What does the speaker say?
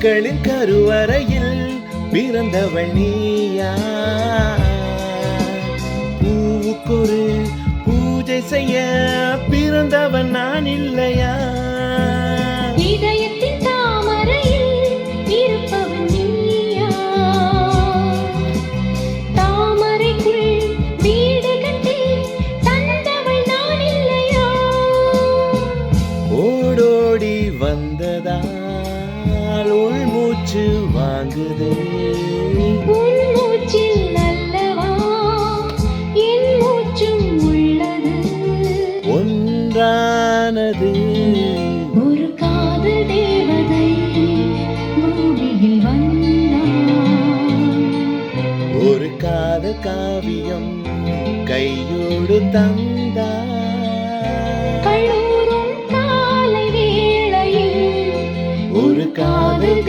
பூக்களின் கருவறையில் பிறந்தவள் நீயா? பூவுக்கொரு பூஜை செய்ய பிறந்தவன் நான் இல்லையா? இதயத்தின் தாமரையில் இருப்பவன் நீயா? தாமரைக்குள் வீடு கட்டி தந்தவள் நான் இல்லையா? ஓடோடி வந்ததால் உள்மூச்சு வாங்குதே. உன் மூச்சில் அல்லவா என் மூச்சும் உள்ளது. ஒன்றானது ஒரு காதல் தேவதை பூமியில் வந்தாள். ஒரு காதல் காவியம் கையோடு தந்தாள். கல்லூரும் காலை வேளையில் ஒரு காதல்